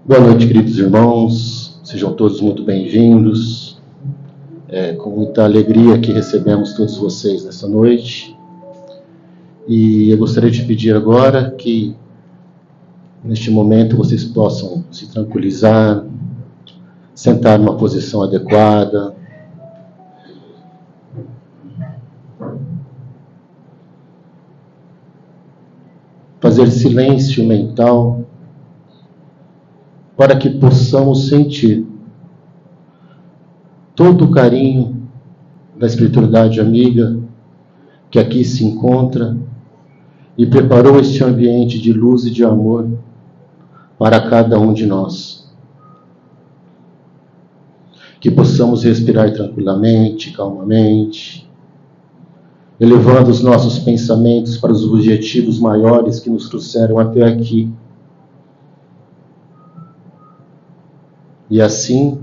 Boa noite, queridos irmãos, sejam todos muito bem-vindos. É com muita alegria que recebemos todos vocês nessa noite. E eu gostaria de pedir agora que, neste momento, vocês possam se tranquilizar, sentar numa posição adequada. Fazer silêncio mental, para que possamos sentir todo o carinho da espiritualidade amiga que aqui se encontra e preparou este ambiente de luz e de amor para cada um de nós. Que possamos respirar tranquilamente, calmamente, elevando os nossos pensamentos para os objetivos maiores que nos trouxeram até aqui. E assim,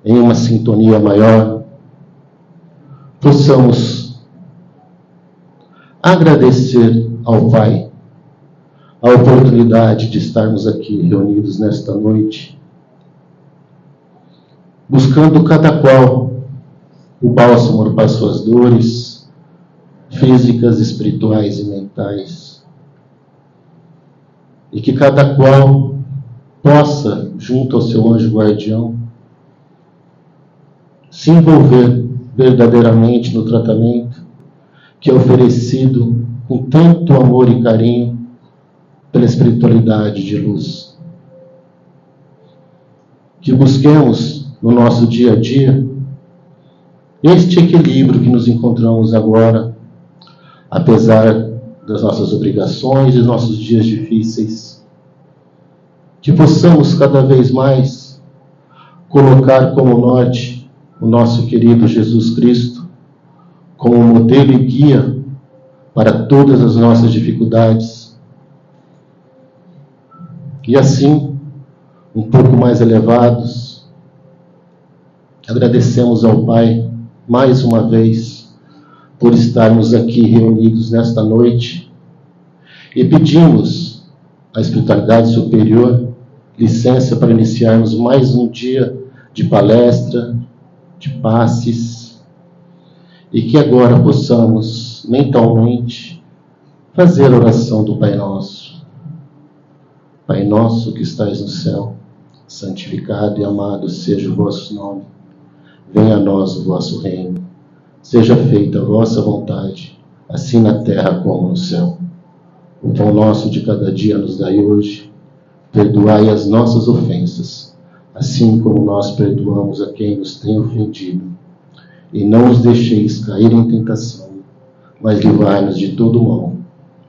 em uma sintonia maior, possamos agradecer ao Pai a oportunidade de estarmos aqui reunidos nesta noite, buscando cada qual o bálsamo para as suas dores físicas, espirituais e mentais. E que cada qual possa, junto ao seu anjo guardião, se envolver verdadeiramente no tratamento que é oferecido com tanto amor e carinho pela espiritualidade de luz. Que busquemos no nosso dia a dia este equilíbrio que nos encontramos agora, apesar das nossas obrigações e dos nossos dias difíceis. Que possamos cada vez mais colocar como norte o nosso querido Jesus Cristo como modelo e guia para todas as nossas dificuldades. E assim, um pouco mais elevados, agradecemos ao Pai mais uma vez por estarmos aqui reunidos nesta noite e pedimos à espiritualidade superior licença para iniciarmos mais um dia de palestra, de passes, e que agora possamos mentalmente fazer a oração do Pai Nosso. Pai nosso que estais no céu, santificado e amado seja o vosso nome. Venha a nós o vosso reino. Seja feita a vossa vontade, assim na terra como no céu. O pão nosso de cada dia nos dai hoje. Perdoai as nossas ofensas, assim como nós perdoamos a quem nos tem ofendido. E não os deixeis cair em tentação, mas livrai-nos de todo mal.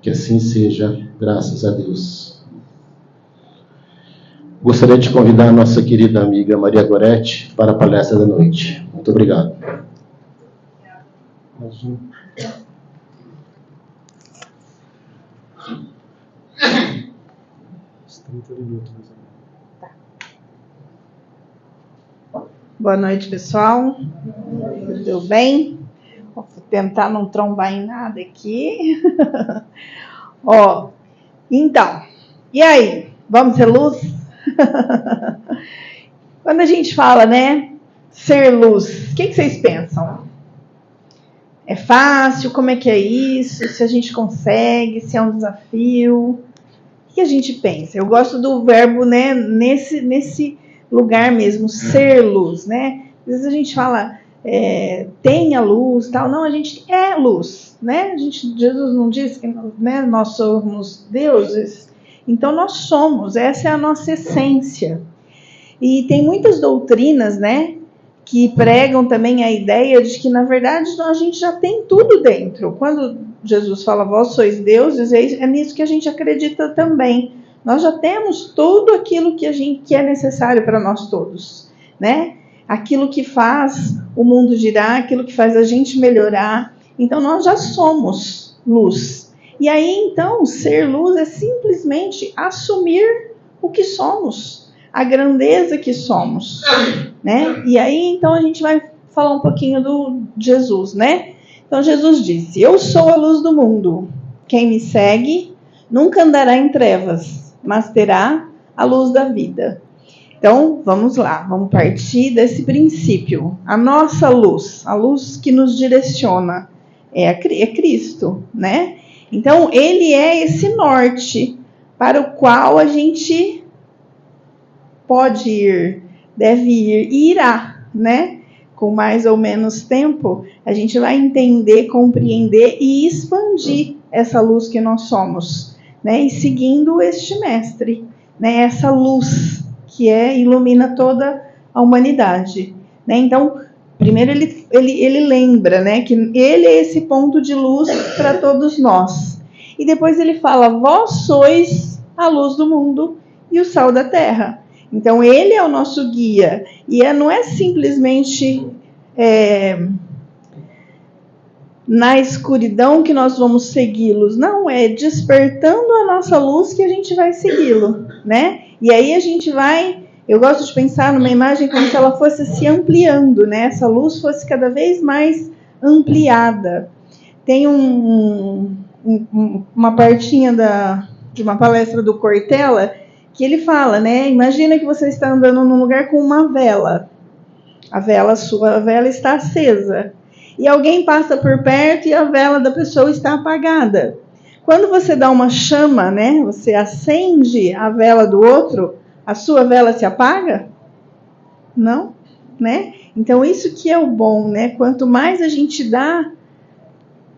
Que assim seja, graças a Deus. Gostaria de convidar a nossa querida amiga Maria Gorete para a palestra da noite. Muito obrigado. Tá. Boa noite, pessoal. Tudo bem? Vou tentar não trombar em nada aqui. Então, e aí? Vamos ser luz? Quando a gente fala, né, ser luz, o que vocês pensam? É fácil? Como é que é isso? Se a gente consegue? Se é um desafio? O que a gente pensa? Eu gosto do verbo, né, nesse lugar mesmo, ser luz, né? Às vezes a gente fala, tenha luz, tal. Não, a gente é luz, né? Jesus não disse que, né, nós somos deuses. Então nós somos, essa é a nossa essência. E tem muitas doutrinas, né, que pregam também a ideia de que, na verdade, a gente já tem tudo dentro. Quando Jesus fala, vós sois deuses, é nisso que a gente acredita também. Nós já temos tudo aquilo que é necessário para nós todos, né? Aquilo que faz o mundo girar, aquilo que faz a gente melhorar. Então, nós já somos luz. E aí, então, ser luz é simplesmente assumir o que somos, a grandeza que somos, né? E aí, então, a gente vai falar um pouquinho do Jesus, né? Então, Jesus disse, eu sou a luz do mundo. Quem me segue nunca andará em trevas, mas terá a luz da vida. Então, vamos lá, vamos partir desse princípio. A nossa luz, a luz que nos direciona, é Cristo, né? Então, ele é esse norte para o qual a gente pode ir, deve ir e irá, né? Com mais ou menos tempo, a gente vai entender, compreender e expandir essa luz que nós somos, né? E seguindo este mestre, né? Essa luz que ilumina toda a humanidade, né? Então, primeiro ele lembra, né? Que ele é esse ponto de luz para todos nós. E depois ele fala, vós sois a luz do mundo e o sal da terra. Então, ele é o nosso guia. E não é simplesmente na escuridão que nós vamos segui-los. Não, é despertando a nossa luz que a gente vai segui-lo, né? E aí a gente vai... Eu gosto de pensar numa imagem como se ela fosse se ampliando, né? Essa luz fosse cada vez mais ampliada. Tem uma partinha de uma palestra do Cortella que ele fala, né? Imagina que você está andando num lugar com uma vela. A sua vela está acesa. E alguém passa por perto e a vela da pessoa está apagada. Quando você dá uma chama, né? Você acende a vela do outro, a sua vela se apaga? Não, né? Então isso que é o bom, né? Quanto mais a gente dá,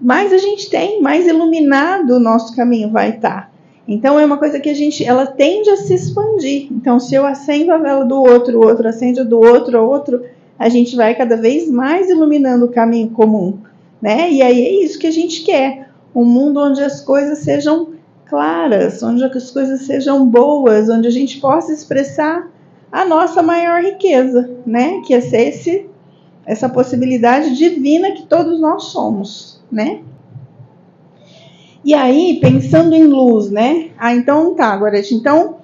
mais a gente tem, mais iluminado o nosso caminho vai estar. Então é uma coisa que ela tende a se expandir. Então se eu acendo a vela do outro, o outro acende a do outro, a gente vai cada vez mais iluminando o caminho comum, né? E aí é isso que a gente quer. Um mundo onde as coisas sejam claras, onde as coisas sejam boas, onde a gente possa expressar a nossa maior riqueza, né? Que é ser essa possibilidade divina que todos nós somos, né? E aí, pensando em luz, né? Então tá, Gorete, então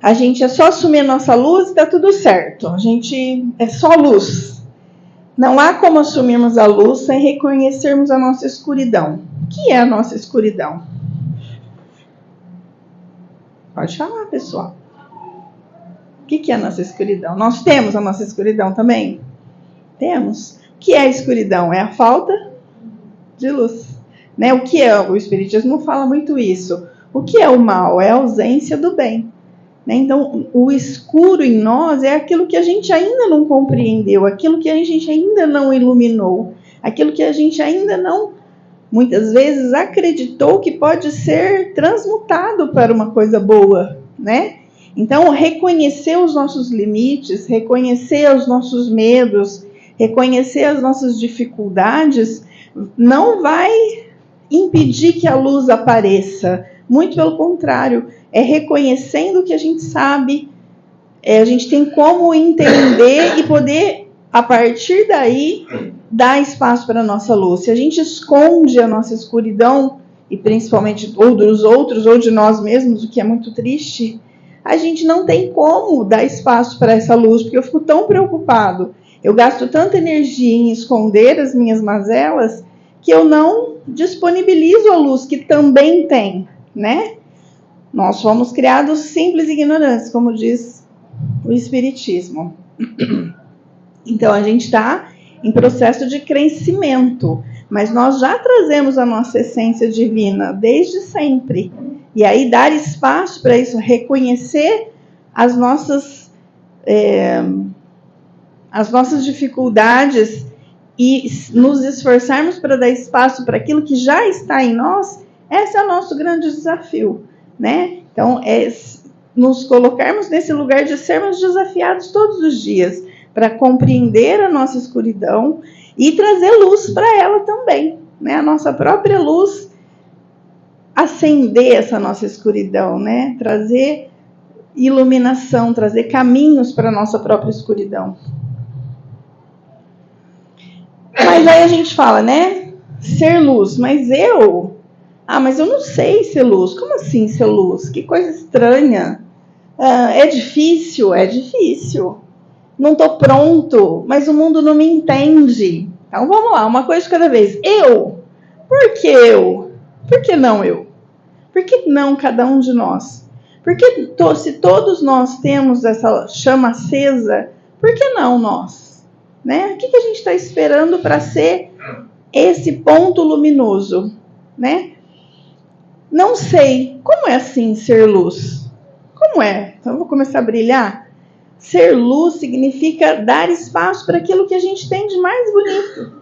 a gente é só assumir a nossa luz e tá tudo certo. A gente é só luz. Não há como assumirmos a luz sem reconhecermos a nossa escuridão. O que é a nossa escuridão? Pode falar, pessoal. O que é a nossa escuridão? Nós temos a nossa escuridão também? Temos. O que é a escuridão? É a falta de luz. Né? O que é? O Espiritismo fala muito isso. O que é o mal? É a ausência do bem. Né? Então, o escuro em nós é aquilo que a gente ainda não compreendeu, aquilo que a gente ainda não iluminou, aquilo que a gente ainda não, muitas vezes, acreditou que pode ser transmutado para uma coisa boa, né? Então, reconhecer os nossos limites, reconhecer os nossos medos, reconhecer as nossas dificuldades, não vai impedir que a luz apareça. Muito pelo contrário, é reconhecendo que a gente sabe, a gente tem como entender e poder, a partir daí, dar espaço para a nossa luz. Se a gente esconde a nossa escuridão, e principalmente ou dos outros, ou de nós mesmos, o que é muito triste, a gente não tem como dar espaço para essa luz, porque eu fico tão preocupado, eu gasto tanta energia em esconder as minhas mazelas, que eu não disponibilizo a luz que também tem, né? Nós fomos criados simples e ignorantes, como diz o Espiritismo. Então, a gente está em processo de crescimento, mas nós já trazemos a nossa essência divina desde sempre. E aí, dar espaço para isso, reconhecer as nossas dificuldades e nos esforçarmos para dar espaço para aquilo que já está em nós, esse é o nosso grande desafio, né? Então, é nos colocarmos nesse lugar de sermos desafiados todos os dias para compreender a nossa escuridão e trazer luz para ela também, né? A nossa própria luz, acender essa nossa escuridão, né? Trazer iluminação, trazer caminhos para a nossa própria escuridão. Mas aí a gente fala, né? Ser luz, mas mas eu não sei ser luz. Como assim ser luz? Que coisa estranha. É difícil? É difícil. Não estou pronto, mas o mundo não me entende. Então vamos lá, uma coisa de cada vez. Eu? Por que eu? Por que não eu? Por que não cada um de nós? Porque se todos nós temos essa chama acesa, por que não nós? Né? O que a gente está esperando para ser esse ponto luminoso? Né? Não sei. Como é assim ser luz? Como é? Então eu vou começar a brilhar. Ser luz significa dar espaço para aquilo que a gente tem de mais bonito.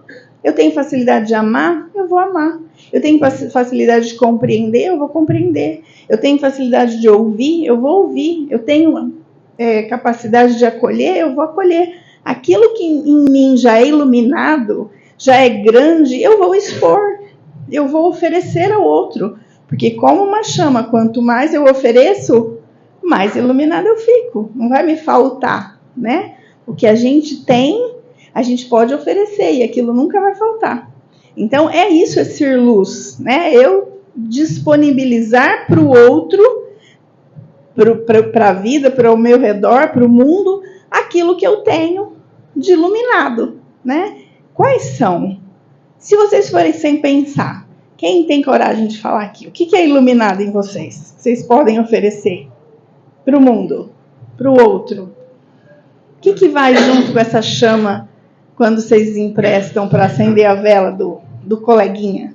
Eu tenho facilidade de amar, eu vou amar. Eu tenho facilidade de compreender, eu vou compreender. Eu tenho facilidade de ouvir, eu vou ouvir. Eu tenho capacidade de acolher, eu vou acolher. Aquilo que em mim já é iluminado, já é grande, eu vou expor. Eu vou oferecer ao outro. Porque como uma chama, quanto mais eu ofereço, mais iluminada eu fico. Não vai me faltar, né? O que a gente tem, a gente pode oferecer e aquilo nunca vai faltar. Então, é isso, é ser luz, né? Eu disponibilizar para o outro, para a vida, para o meu redor, para o mundo, aquilo que eu tenho de iluminado, né? Quais são? Se vocês forem sem pensar, quem tem coragem de falar aqui? O que é iluminado em vocês? Vocês podem oferecer para o mundo, para o outro. O que vai junto com essa chama quando vocês emprestam para acender a vela do coleguinha?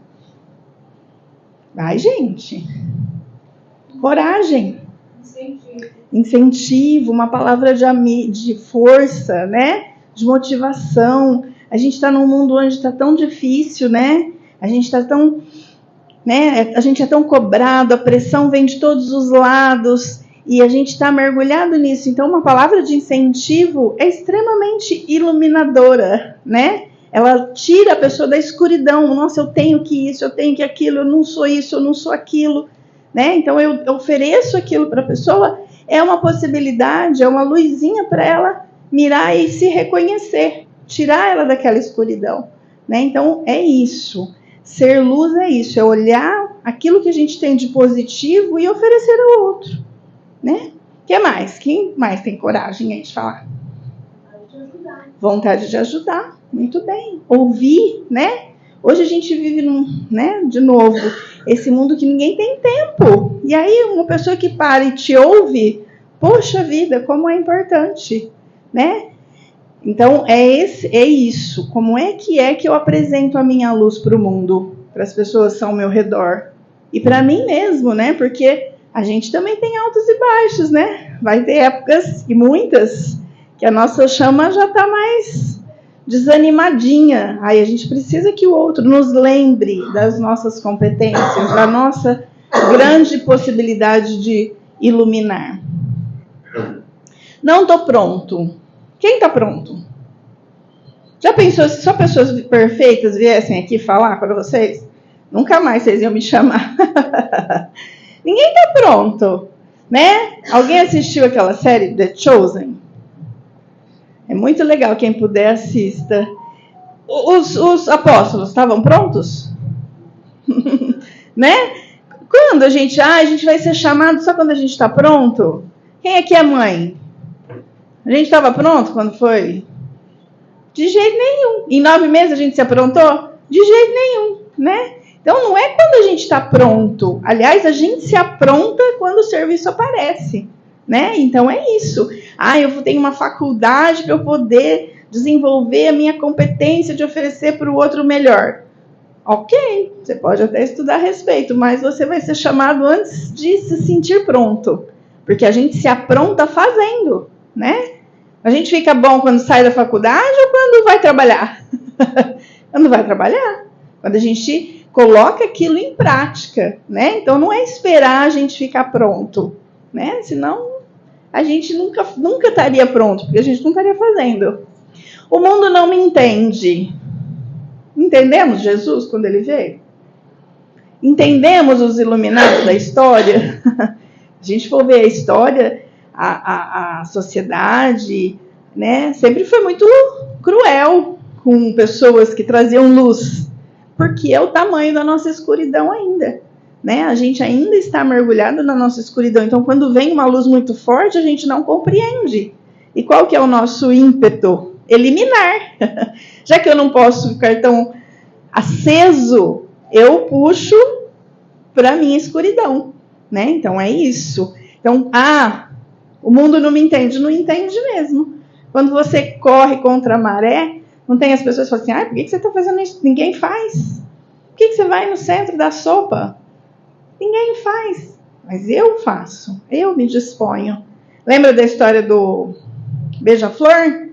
Vai, gente. Coragem. Incentivo, uma palavra de força, né? De motivação. A gente está num mundo onde está tão difícil, né? A gente está tão, né? A gente é tão cobrado, a pressão vem de todos os lados e a gente está mergulhado nisso. Então, uma palavra de incentivo é extremamente iluminadora, né? Ela tira a pessoa da escuridão. Nossa, eu tenho que isso, eu tenho que aquilo, eu não sou isso, eu não sou aquilo, né? Então, eu ofereço aquilo para a pessoa, é uma possibilidade, é uma luzinha para ela mirar e se reconhecer, tirar ela daquela escuridão, né? Então, é isso. Ser luz é isso, é olhar aquilo que a gente tem de positivo e oferecer ao outro, né? O que mais? Quem mais tem coragem aí de falar? Vontade de ajudar, muito bem. Ouvir, né? Hoje a gente vive né, de novo, esse mundo que ninguém tem tempo. E aí uma pessoa que para e te ouve, poxa vida, como é importante, né? Então é isso. Como é que eu apresento a minha luz para o mundo, para as pessoas que estão ao meu redor? E para mim mesmo, né? Porque a gente também tem altos e baixos, né? Vai ter épocas, e muitas, que a nossa chama já está mais desanimadinha. Aí a gente precisa que o outro nos lembre das nossas competências, da nossa grande possibilidade de iluminar. Não estou pronto. Quem está pronto? Já pensou se só pessoas perfeitas viessem aqui falar para vocês? Nunca mais vocês iam me chamar. Ninguém está pronto, né? Alguém assistiu aquela série The Chosen? É muito legal, quem puder assista. Os apóstolos estavam prontos? Né? Quando a gente vai ser chamado só quando a gente está pronto? Quem aqui é mãe? A gente estava pronto quando foi? De jeito nenhum. Em 9 meses a gente se aprontou? De jeito nenhum, né? Então não é quando a gente está pronto. Aliás, a gente se apronta quando o serviço aparece, né? Então é isso. Eu tenho uma faculdade para eu poder desenvolver a minha competência de oferecer para o outro melhor. Ok, você pode até estudar a respeito, mas você vai ser chamado antes de se sentir pronto. Porque a gente se apronta fazendo, né? A gente fica bom quando sai da faculdade ou quando vai trabalhar? Quando vai trabalhar. Quando a gente coloca aquilo em prática, né? Então não é esperar a gente ficar pronto, né? Senão a gente nunca estaria pronto, porque a gente não estaria fazendo. O mundo não me entende. Entendemos Jesus quando ele veio? Entendemos os iluminados da história? A gente for ver a história, a sociedade, né, sempre foi muito cruel com pessoas que traziam luz, porque é o tamanho da nossa escuridão ainda, né? A gente ainda está mergulhado na nossa escuridão. Então, quando vem uma luz muito forte, a gente não compreende. E qual que é o nosso ímpeto? Eliminar. Já que eu não posso ficar tão aceso, eu puxo para a minha escuridão, né? Então é isso. Então, o mundo não me entende. Não entende mesmo. Quando você corre contra a maré, não tem as pessoas que falam assim, por que você está fazendo isso? Ninguém faz. Por que você vai no centro da sopa? Ninguém faz. Mas eu faço. Eu me disponho. Lembra da história do beija-flor?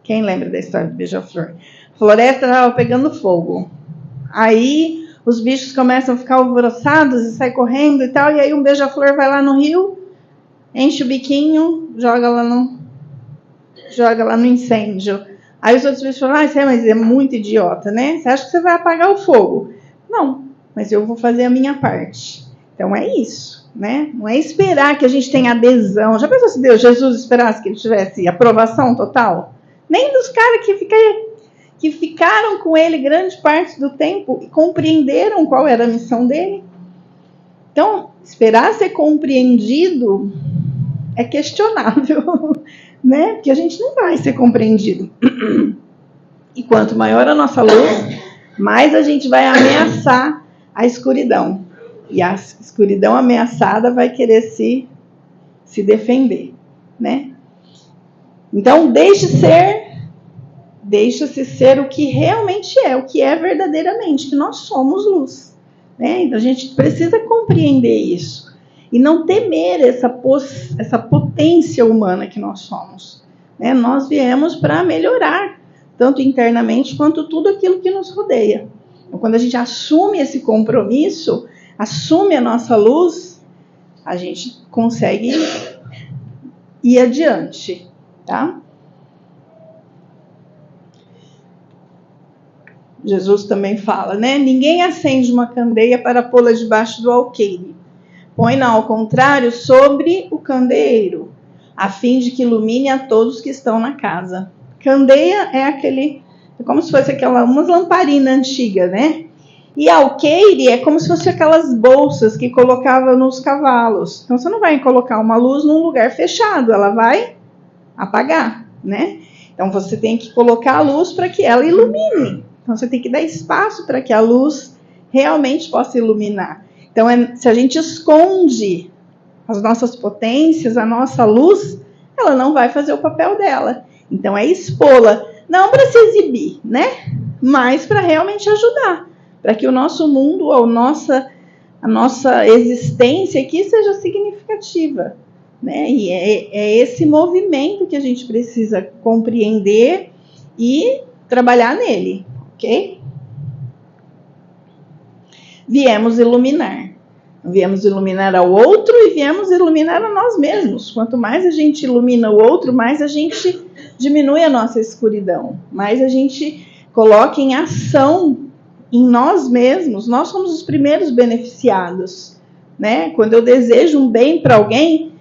Quem lembra da história do beija-flor? A floresta estava pegando fogo. Aí os bichos começam a ficar alvoroçados e saem correndo e tal. E aí um beija-flor vai lá no rio, enche o biquinho, joga lá no incêndio. Aí os outros bichos falam, mas é muito idiota, né? Você acha que você vai apagar o fogo? Não, mas eu vou fazer a minha parte. Então é isso, né? Não é esperar que a gente tenha adesão. Já pensou se Jesus esperasse que ele tivesse aprovação total? Nem dos caras que ficaram com ele grande parte do tempo e compreenderam qual era a missão dele. Então, esperar ser compreendido é questionável, né? Porque a gente não vai ser compreendido. E quanto maior a nossa luz, mais a gente vai ameaçar a escuridão. E a escuridão ameaçada vai querer se defender, né? Então, deixe-se ser o que realmente é, o que é verdadeiramente, que nós somos luz, né? Então, a gente precisa compreender isso e não temer essa potência humana que nós somos, né? Nós viemos para melhorar, tanto internamente quanto tudo aquilo que nos rodeia. Então, quando a gente assume esse compromisso, assume a nossa luz, a gente consegue ir adiante, tá? Jesus também fala, né? Ninguém acende uma candeia para pô-la debaixo do alqueire. Põe-na ao contrário sobre o candeeiro, a fim de que ilumine a todos que estão na casa. Candeia é como se fosse umas lamparinas antigas, né? E alqueire é como se fosse aquelas bolsas que colocava nos cavalos. Então você não vai colocar uma luz num lugar fechado, ela vai apagar, né? Então você tem que colocar a luz para que ela ilumine. Então você tem que dar espaço para que a luz realmente possa iluminar. Então se a gente esconde as nossas potências, a nossa luz, ela não vai fazer o papel dela. Então é expô-la, não para se exibir, né? Mas para realmente ajudar, para que o nosso mundo, a nossa existência aqui seja significativa, né? E é esse movimento que a gente precisa compreender e trabalhar nele, ok? Viemos iluminar ao outro e viemos iluminar a nós mesmos. Quanto mais a gente ilumina o outro, mais a gente diminui a nossa escuridão, mais a gente coloca em ação em nós mesmos. Nós somos os primeiros beneficiados, né? Quando eu desejo um bem para alguém,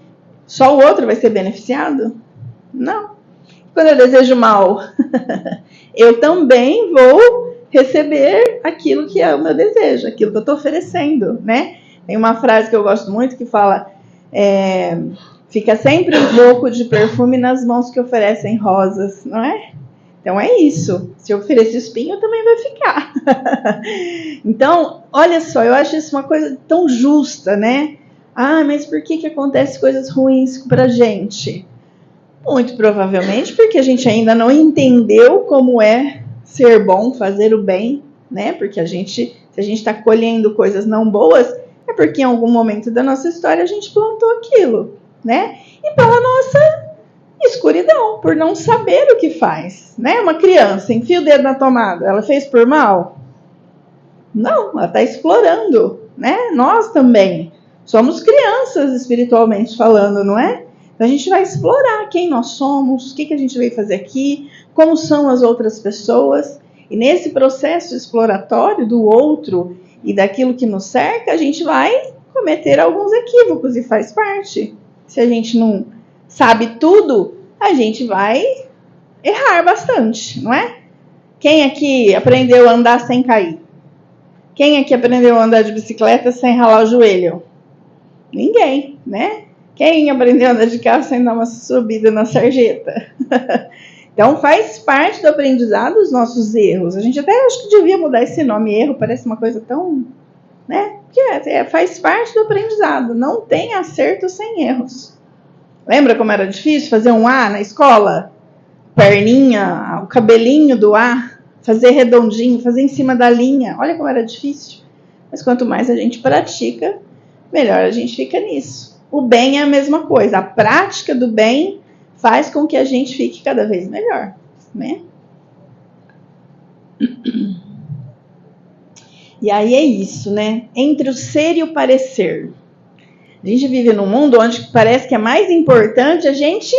só o outro vai ser beneficiado? Não. Quando eu desejo mal, eu também vou receber aquilo que é o meu desejo, aquilo que eu estou oferecendo, né? Tem uma frase que eu gosto muito que fala, fica sempre um pouco de perfume nas mãos que oferecem rosas, não é? Então é isso, se eu oferecer espinho também vai ficar. Então, olha só, eu acho isso uma coisa tão justa, né? Mas por que acontecem coisas ruins pra gente? Muito provavelmente porque a gente ainda não entendeu como é ser bom, fazer o bem, né? Porque se a gente está colhendo coisas não boas, é porque em algum momento da nossa história a gente plantou aquilo, né? E pela nossa escuridão, por não saber o que faz, né? Uma criança enfia o dedo na tomada, ela fez por mal? Não, ela está explorando, né? Nós também somos crianças espiritualmente falando, não é? Então a gente vai explorar quem nós somos, o que a gente veio fazer aqui, como são as outras pessoas. E nesse processo exploratório do outro e daquilo que nos cerca, a gente vai cometer alguns equívocos e faz parte. Se a gente não sabe tudo, a gente vai errar bastante, não é? Quem aqui aprendeu a andar sem cair? Quem aqui aprendeu a andar de bicicleta sem ralar o joelho? Ninguém, né? Quem aprendeu a andar de carro sem dar uma subida na sarjeta? Então faz parte do aprendizado os nossos erros. A gente até acho que devia mudar esse nome, erro, parece uma coisa tão, né? Porque faz parte do aprendizado. Não tem acerto sem erros. Lembra como era difícil fazer um A na escola? Perninha, o cabelinho do A, fazer redondinho, fazer em cima da linha. Olha como era difícil. Mas quanto mais a gente pratica, melhor a gente fica nisso. O bem é a mesma coisa. A prática do bem faz com que a gente fique cada vez melhor, né? E aí é isso, né? Entre o ser e o parecer. A gente vive num mundo onde parece que é mais importante a gente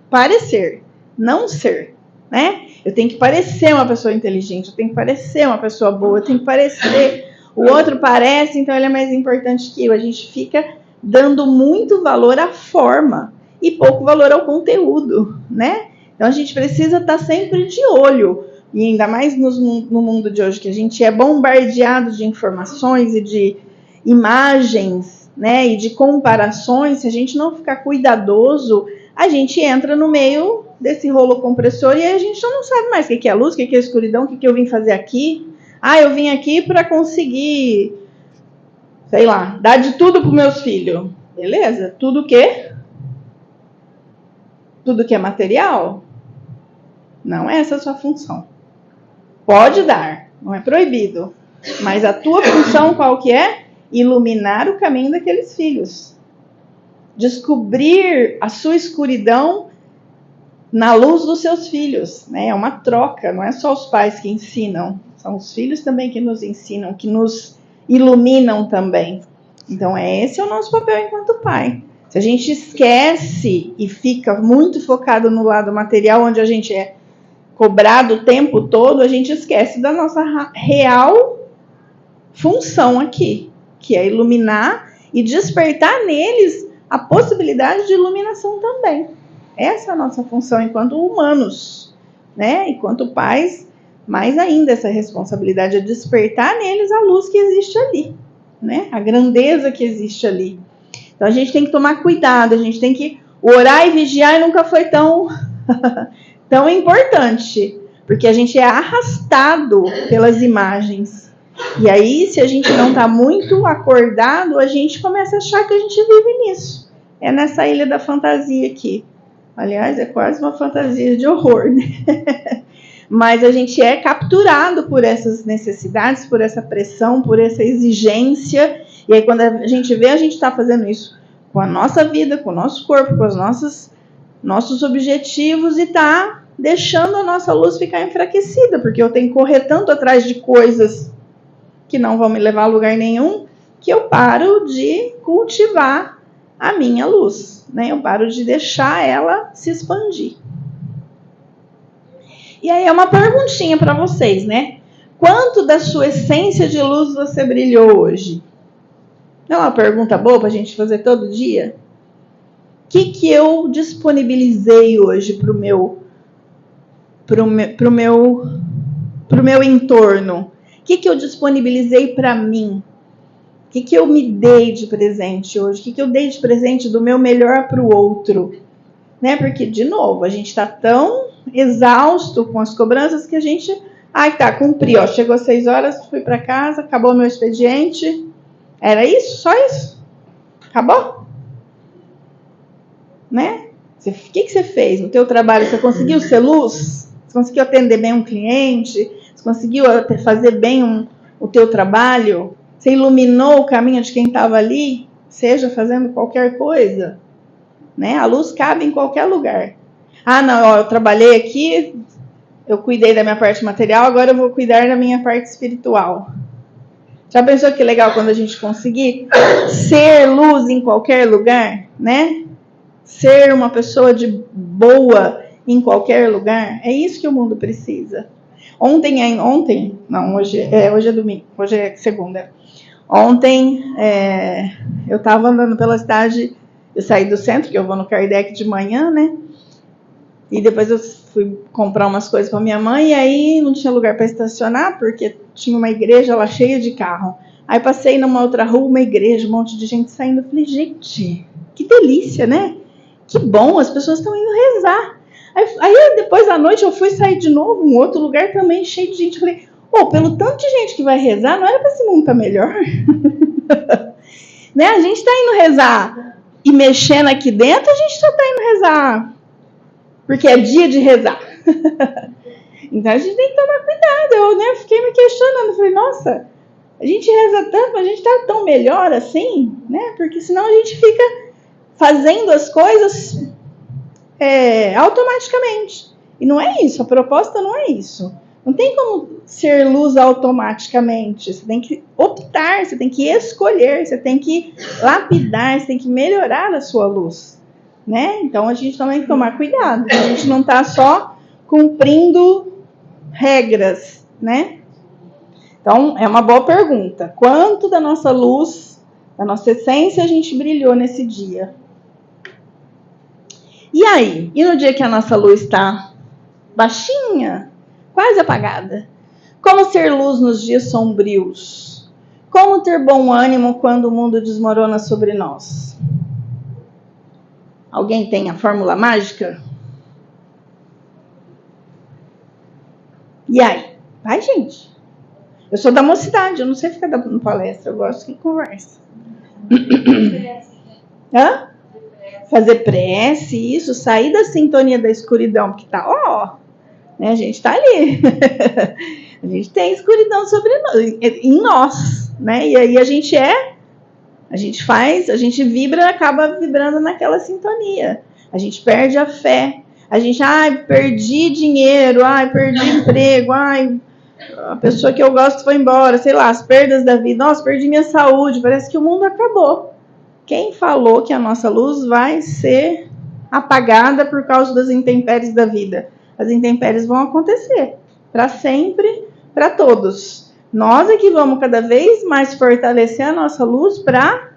parecer, não ser, né? Eu tenho que parecer uma pessoa inteligente, eu tenho que parecer uma pessoa boa, eu tenho que parecer. O outro parece, então ele é mais importante que eu. A gente fica dando muito valor à forma e pouco valor ao conteúdo, né? Então a gente precisa estar sempre de olho. E ainda mais no mundo de hoje, que a gente é bombardeado de informações e de imagens, né, e de comparações. Se a gente não ficar cuidadoso, a gente entra no meio desse rolo compressor e aí a gente não sabe mais o que é luz, o que é escuridão, o que eu vim fazer aqui. Ah, eu vim aqui para conseguir, sei lá, dar de tudo para os meus filhos. Beleza? Tudo o quê? Tudo que é material? Não é essa a sua função. Pode dar, não é proibido. Mas a tua função qual que é? Iluminar o caminho daqueles filhos. Descobrir a sua escuridão na luz dos seus filhos. Né? É uma troca, não é só os pais que ensinam. São os filhos também que nos ensinam, que nos iluminam também. Então esse é o nosso papel enquanto pai. Se a gente esquece e fica muito focado no lado material, onde a gente é cobrado o tempo todo, a gente esquece da nossa real função aqui, que é iluminar e despertar neles a possibilidade de iluminação também. Essa é a nossa função enquanto humanos, né? Enquanto pais, mais ainda essa responsabilidade é despertar neles a luz que existe ali, né? A grandeza que existe ali. Então a gente tem que tomar cuidado, a gente tem que orar e vigiar e nunca foi tão importante, porque a gente é arrastado pelas imagens. E aí, se a gente não está muito acordado, a gente começa a achar que a gente vive nisso. É nessa ilha da fantasia aqui. Aliás, é quase uma fantasia de horror, né? Mas a gente é capturado por essas necessidades, por essa pressão, por essa exigência. E aí, quando a gente vê, a gente está fazendo isso com a nossa vida, com o nosso corpo, com os nossos objetivos e está deixando a nossa luz ficar enfraquecida, porque eu tenho que correr tanto atrás de coisas que não vão me levar a lugar nenhum, que eu paro de cultivar a minha luz, né? Eu paro de deixar ela se expandir. E aí é uma perguntinha para vocês, né? Quanto da sua essência de luz você brilhou hoje? Não é uma pergunta boa para a gente fazer todo dia? O que eu disponibilizei hoje para o meu entorno? O que eu disponibilizei para mim? O que eu me dei de presente hoje? O que eu dei de presente do meu melhor para o outro? Né? Porque, de novo, a gente está tão exausto com as cobranças que a gente... cumpri, ó, chegou às 6 horas, fui para casa, acabou meu expediente. Era isso? Só isso? Acabou? Né? O que você fez no teu trabalho? Você conseguiu ser luz? Você conseguiu atender bem um cliente? Você conseguiu fazer bem o teu trabalho? Você iluminou o caminho de quem estava ali? Seja fazendo qualquer coisa. Né? A luz cabe em qualquer lugar. Eu trabalhei aqui, eu cuidei da minha parte material, agora eu vou cuidar da minha parte espiritual. Já pensou que legal quando a gente conseguir ser luz em qualquer lugar, né? Ser uma pessoa de boa em qualquer lugar? É isso que o mundo precisa. Hoje é domingo, hoje é segunda. Ontem eu estava andando pela cidade, eu saí do centro, que eu vou no Kardec de manhã, né? E depois eu fui comprar umas coisas para minha mãe, e aí não tinha lugar para estacionar, porque tinha uma igreja lá cheia de carro. Aí passei numa outra rua, uma igreja, um monte de gente saindo. Eu falei, gente, que delícia, né? Que bom, as pessoas estão indo rezar. Aí depois à noite eu fui sair de novo, um outro lugar também cheio de gente. Eu falei, pelo tanto de gente que vai rezar, não era para esse mundo estar melhor? Né? A gente está indo rezar e mexendo aqui dentro, a gente só está indo rezar porque é dia de rezar. Então a gente tem que tomar cuidado. Eu fiquei me questionando, falei, nossa, a gente reza tanto, mas a gente está tão melhor assim, né? Porque senão a gente fica fazendo as coisas automaticamente. E não é isso, a proposta não é isso. Não tem como ser luz automaticamente. Você tem que optar, você tem que escolher, você tem que lapidar, você tem que melhorar a sua luz, né? Então a gente também tem que tomar cuidado. A gente não está só cumprindo regras, né? Então é uma boa pergunta. Quanto da nossa luz, da nossa essência a gente brilhou nesse dia? E aí? E no dia que a nossa luz está baixinha, quase apagada? Como ser luz nos dias sombrios? Como ter bom ânimo quando o mundo desmorona sobre nós? Alguém tem a fórmula mágica? E aí? Vai, gente. Eu sou da mocidade, eu não sei ficar dando palestra, eu gosto que conversa. Hã? Fazer prece, isso, sair da sintonia da escuridão, porque tá, né, a gente tá ali. A gente tem escuridão sobre nós, em nós, né? E aí a gente vibra, acaba vibrando naquela sintonia. A gente perde a fé. A gente, perdi dinheiro, perdi emprego, a pessoa que eu gosto foi embora, sei lá, as perdas da vida, nossa, perdi minha saúde, parece que o mundo acabou. Quem falou que a nossa luz vai ser apagada por causa das intempéries da vida? As intempéries vão acontecer, para sempre, para todos. Nós é que vamos cada vez mais fortalecer a nossa luz para,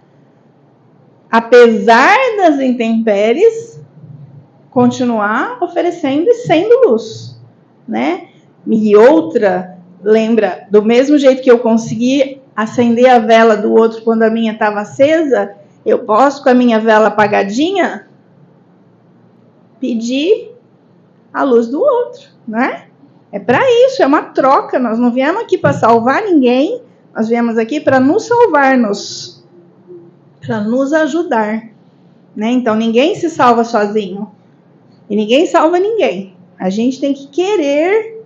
apesar das intempéries, continuar oferecendo e sendo luz, né? E outra, lembra, do mesmo jeito que eu consegui acender a vela do outro quando a minha estava acesa, eu posso, com a minha vela apagadinha, pedir a luz do outro, né? É para isso, é uma troca. Nós não viemos aqui para salvar ninguém, nós viemos aqui para nos salvar-nos, para nos ajudar, né? Então ninguém se salva sozinho e ninguém salva ninguém. A gente tem que querer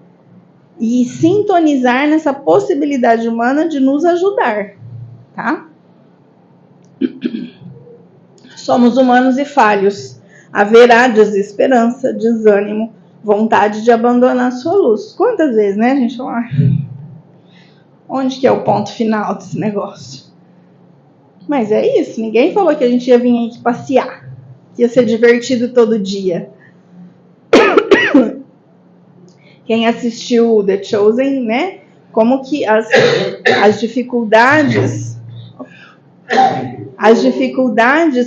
e sintonizar nessa possibilidade humana de nos ajudar, tá? Somos humanos e falhos. Haverá desesperança, desânimo, vontade de abandonar a sua luz. Quantas vezes, né, gente? Onde que é o ponto final desse negócio? Mas é isso, ninguém falou que a gente ia vir aqui passear, que ia ser divertido todo dia. Quem assistiu The Chosen, né? Como que as dificuldades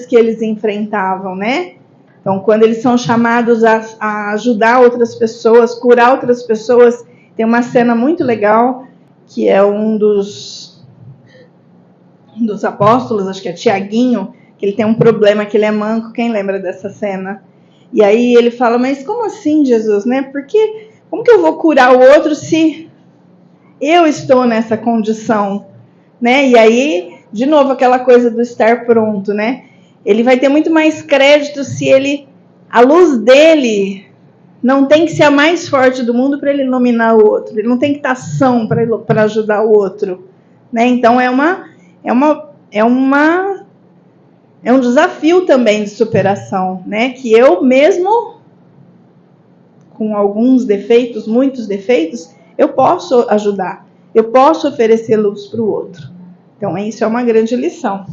que eles enfrentavam, né? Então, quando eles são chamados a ajudar outras pessoas, curar outras pessoas, tem uma cena muito legal, que é um dos apóstolos, acho que é Tiaguinho, que ele tem um problema, que ele é manco. Quem lembra dessa cena? E aí ele fala, mas como assim, Jesus, né? Porque como que eu vou curar o outro se eu estou nessa condição, né? E aí, de novo, aquela coisa do estar pronto, né? Ele vai ter muito mais crédito se a luz dele não tem que ser a mais forte do mundo para ele iluminar o outro. Ele não tem que estar são para ajudar o outro, né? Então é um desafio também de superação, né? Que eu mesmo, com alguns defeitos, muitos defeitos, eu posso ajudar. Eu posso oferecer luz para o outro. Então, isso é uma grande lição.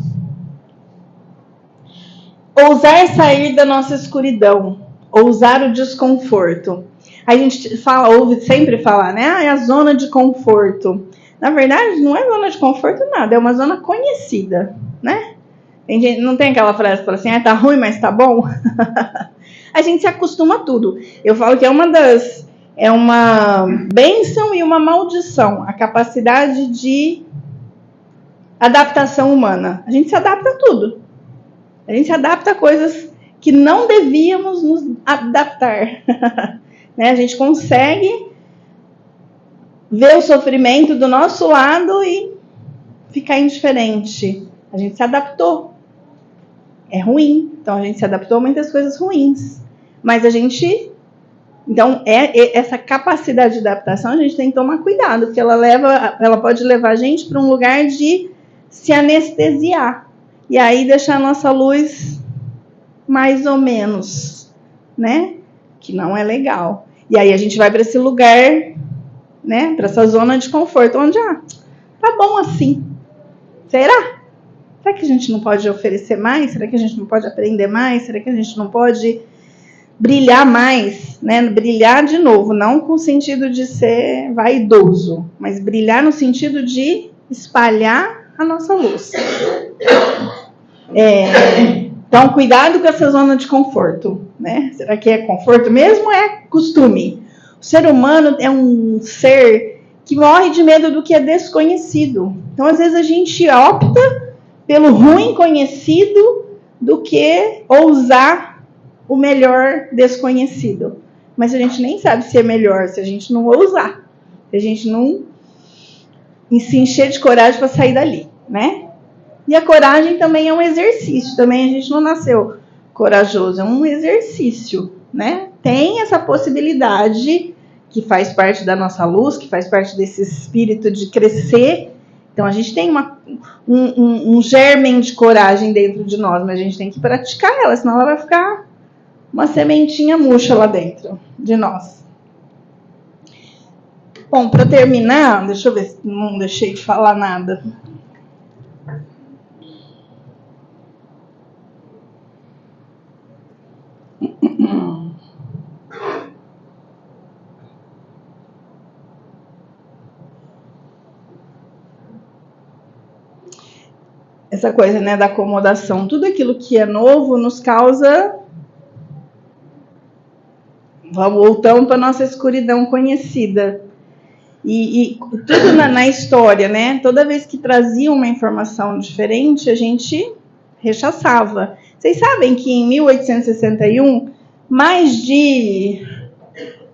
Ousar sair da nossa escuridão. Ousar o desconforto. A gente ouve sempre falar, né? É a zona de conforto. Na verdade, não é zona de conforto nada. É uma zona conhecida, né? Não tem aquela frase que fala assim, tá ruim, mas tá bom? A gente se acostuma a tudo. Eu falo que é uma bênção e uma maldição. A capacidade de adaptação humana. A gente se adapta a tudo. A gente se adapta a coisas que não devíamos nos adaptar. Né? A gente consegue ver o sofrimento do nosso lado e ficar indiferente. A gente se adaptou. É ruim. Então, a gente se adaptou a muitas coisas ruins. Mas a gente... Então, essa capacidade de adaptação, a gente tem que tomar cuidado, porque ela pode levar a gente para um lugar de se anestesiar. E aí deixar a nossa luz mais ou menos, né? Que não é legal. E aí a gente vai para esse lugar, né? Para essa zona de conforto, onde, tá bom assim. Será? Será que a gente não pode oferecer mais? Será que a gente não pode aprender mais? Será que a gente não pode brilhar mais, né? Brilhar de novo, não com o sentido de ser vaidoso, mas brilhar no sentido de espalhar a nossa luz. Então, cuidado com essa zona de conforto, né? Será que é conforto mesmo ou é costume? O ser humano é um ser que morre de medo do que é desconhecido. Então, às vezes, a gente opta pelo ruim conhecido do que ousar o melhor desconhecido. Mas a gente nem sabe se é melhor se a gente não ousar, se a gente não se encher de coragem para sair dali, né? E a coragem também é um exercício, também a gente não nasceu corajoso, é um exercício, né? Tem essa possibilidade que faz parte da nossa luz, que faz parte desse espírito de crescer. Então a gente tem um germen de coragem dentro de nós, mas a gente tem que praticar ela, senão ela vai ficar uma sementinha murcha lá dentro de nós. Bom, para terminar, deixa eu ver se não deixei de falar nada. Essa coisa, né, da acomodação. Tudo aquilo que é novo nos causa... Voltamos para a nossa escuridão conhecida. E tudo na história, né? Toda vez que trazia uma informação diferente, a gente rechaçava. Vocês sabem que em 1861, mais de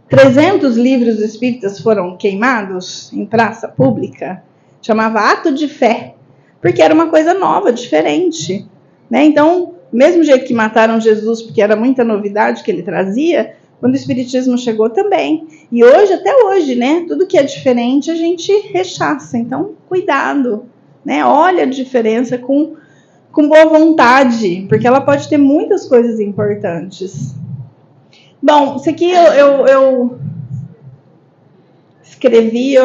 300 livros espíritas foram queimados em praça pública? Chamava Ato de Fé, porque era uma coisa nova, diferente, né? Então, mesmo jeito que mataram Jesus, porque era muita novidade que ele trazia, quando o Espiritismo chegou também. E hoje, até hoje, né? Tudo que é diferente a gente rechaça. Então, cuidado, né? Olha a diferença com boa vontade, porque ela pode ter muitas coisas importantes. Bom, isso aqui eu escrevi,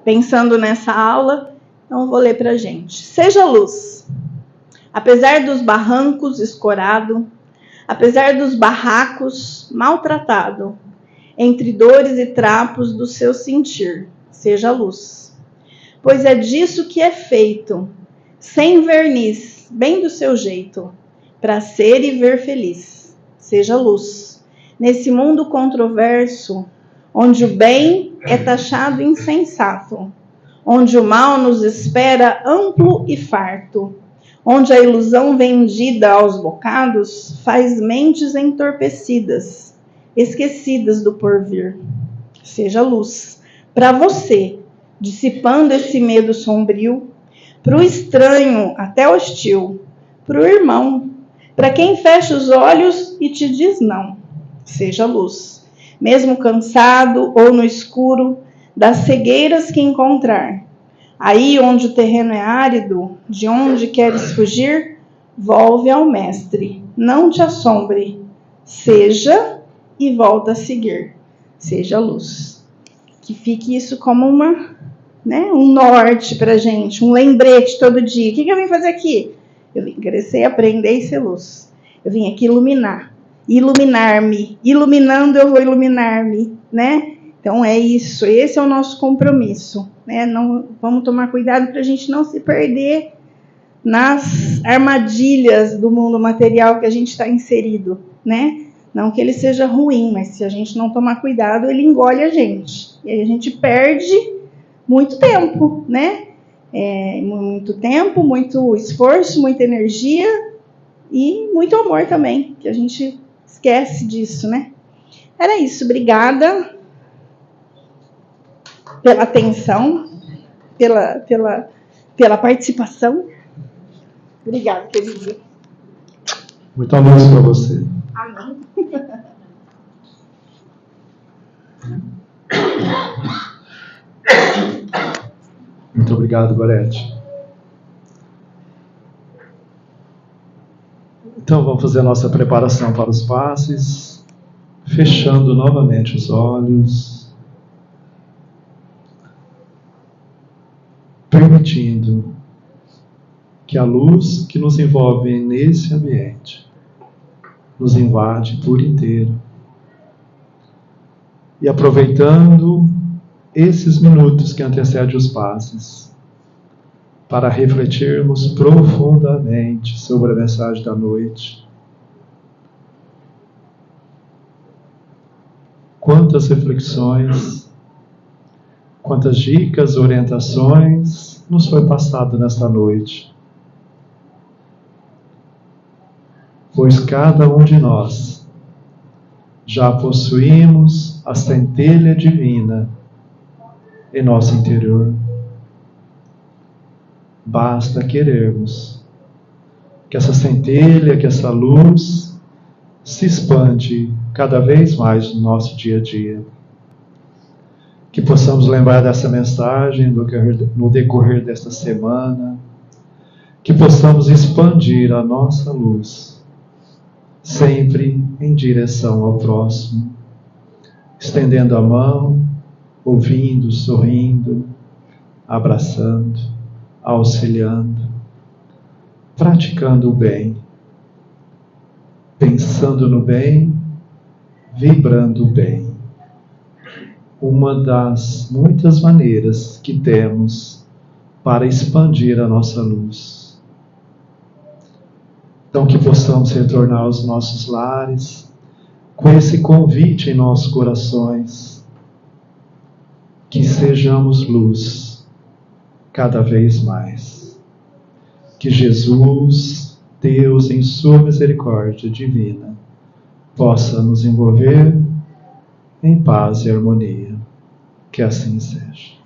pensando nessa aula, então vou ler para a gente. Seja luz. Apesar dos barrancos escorado, apesar dos barracos maltratado, entre dores e trapos do seu sentir, seja luz. Pois é disso que é feito, sem verniz, bem do seu jeito, para ser e ver feliz, seja luz. Nesse mundo controverso, onde o bem é taxado insensato, onde o mal nos espera amplo e farto, onde a ilusão vendida aos bocados faz mentes entorpecidas, esquecidas do porvir. Seja luz para você, dissipando esse medo sombrio, para o estranho até hostil, para o irmão, para quem fecha os olhos e te diz não. Seja luz, mesmo cansado ou no escuro das cegueiras que encontrar. Aí onde o terreno é árido, de onde queres fugir, volve ao mestre, não te assombre, seja e volta a seguir, seja luz. Que fique isso como um norte para a gente, um lembrete todo dia. O que eu vim fazer aqui? Eu vim crescer, aprender e ser luz. Eu vim aqui iluminar-me, iluminando eu vou iluminar-me, né? Então é isso, esse é o nosso compromisso, né? Não, vamos tomar cuidado para a gente não se perder nas armadilhas do mundo material que a gente está inserido, né? Não que ele seja ruim, mas se a gente não tomar cuidado, ele engole a gente. E aí a gente perde muito tempo, né? Muito tempo, muito esforço, muita energia e muito amor também, que a gente esquece disso, né? Era isso, obrigada pela atenção, pela pela participação. Obrigada, querido. Muita luz para você. Amém. Muito obrigado, Gorete. Então vamos fazer a nossa preparação para os passes, fechando novamente os olhos, permitindo que a luz que nos envolve nesse ambiente nos invade por inteiro. E aproveitando esses minutos que antecedem os passes, para refletirmos profundamente sobre a mensagem da noite. Quantas reflexões, quantas dicas, orientações nos foi passado nesta noite. Pois cada um de nós já possuímos a centelha divina em nosso interior. Basta querermos que essa centelha, que essa luz se expande cada vez mais no nosso dia a dia. Que possamos lembrar dessa mensagem no decorrer desta semana. Que possamos expandir a nossa luz, sempre em direção ao próximo, estendendo a mão, ouvindo, sorrindo, abraçando, auxiliando, praticando o bem, pensando no bem, vibrando o bem. Uma das muitas maneiras que temos para expandir a nossa luz. Então que possamos retornar aos nossos lares com esse convite em nossos corações, que sejamos luz cada vez mais. Que Jesus, Deus em sua misericórdia divina, possa nos envolver em paz e harmonia. Que assim seja.